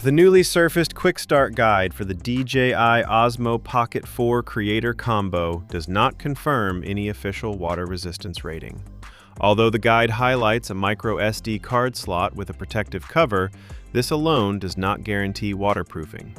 The newly surfaced Quick Start Guide for the DJI Osmo Pocket 4 Creator Combo does not confirm any official water resistance rating. Although the guide highlights a micro SD card slot with a protective cover, this alone does not guarantee waterproofing.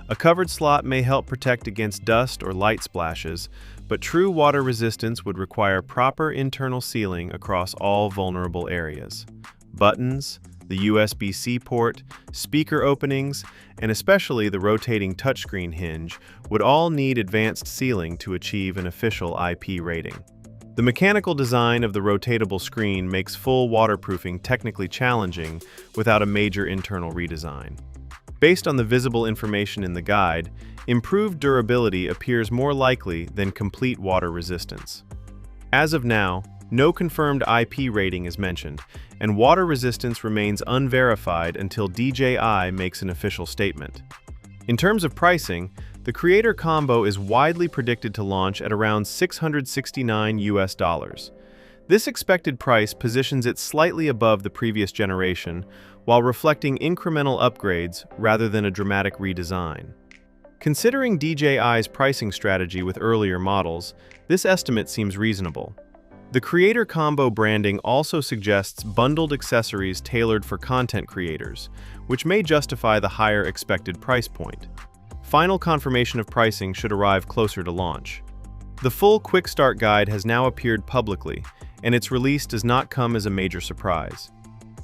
A covered slot may help protect against dust or light splashes, but true water resistance would require proper internal sealing across all vulnerable areas. Buttons, the USB-C port, speaker openings, and especially the rotating touchscreen hinge would all need advanced sealing to achieve an official IP rating. The mechanical design of the rotatable screen makes full waterproofing technically challenging without a major internal redesign. Based on the visible information in the guide, improved durability appears more likely than complete water resistance. As of now, no confirmed IP rating is mentioned, and water resistance remains unverified until DJI makes an official statement. In terms of pricing, the Creator Combo is widely predicted to launch at around $669. This expected price positions it slightly above the previous generation, while reflecting incremental upgrades rather than a dramatic redesign. Considering DJI's pricing strategy with earlier models, this estimate seems reasonable. The Creator Combo branding also suggests bundled accessories tailored for content creators, which may justify the higher expected price point. Final confirmation of pricing should arrive closer to launch. The full Quick Start Guide has now appeared publicly, and its release does not come as a major surprise.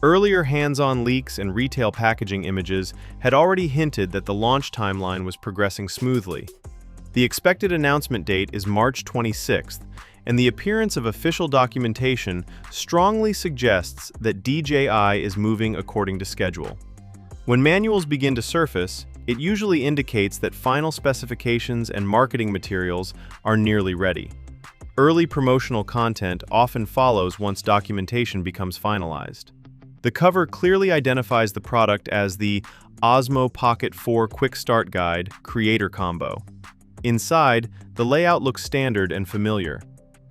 Earlier hands-on leaks and retail packaging images had already hinted that the launch timeline was progressing smoothly. The expected announcement date is March 26th, and the appearance of official documentation strongly suggests that DJI is moving according to schedule. When manuals begin to surface, it usually indicates that final specifications and marketing materials are nearly ready. Early promotional content often follows once documentation becomes finalized. The cover clearly identifies the product as the Osmo Pocket 4 Quick Start Guide Creator Combo. Inside, the layout looks standard and familiar.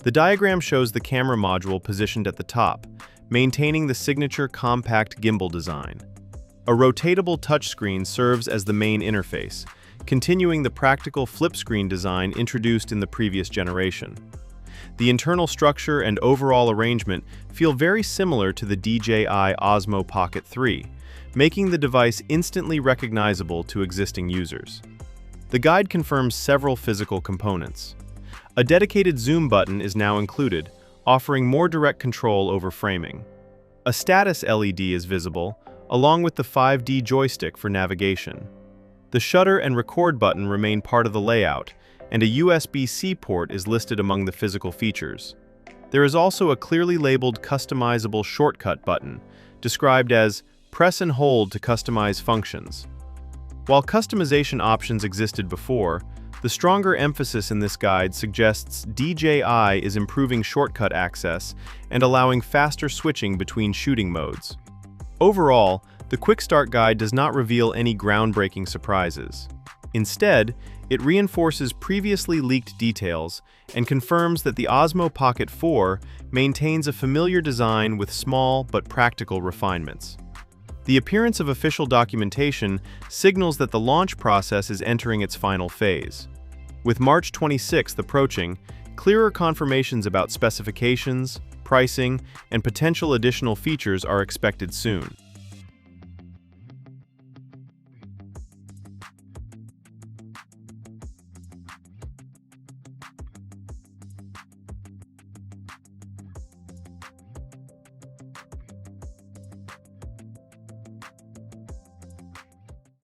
The diagram shows the camera module positioned at the top, maintaining the signature compact gimbal design. A rotatable touchscreen serves as the main interface, continuing the practical flip screen design introduced in the previous generation. The internal structure and overall arrangement feel very similar to the DJI Osmo Pocket 3, making the device instantly recognizable to existing users. The guide confirms several physical components. A dedicated zoom button is now included, offering more direct control over framing. A status LED is visible, along with the 5D joystick for navigation. The shutter and record button remain part of the layout, and a USB-C port is listed among the physical features. There is also a clearly labeled customizable shortcut button, described as press and hold to customize functions. While customization options existed before, the stronger emphasis in this guide suggests DJI is improving shortcut access and allowing faster switching between shooting modes. Overall, the Quick Start Guide does not reveal any groundbreaking surprises. Instead, it reinforces previously leaked details and confirms that the Osmo Pocket 4 maintains a familiar design with small but practical refinements. The appearance of official documentation signals that the launch process is entering its final phase. With March 26th approaching, clearer confirmations about specifications, pricing, and potential additional features are expected soon.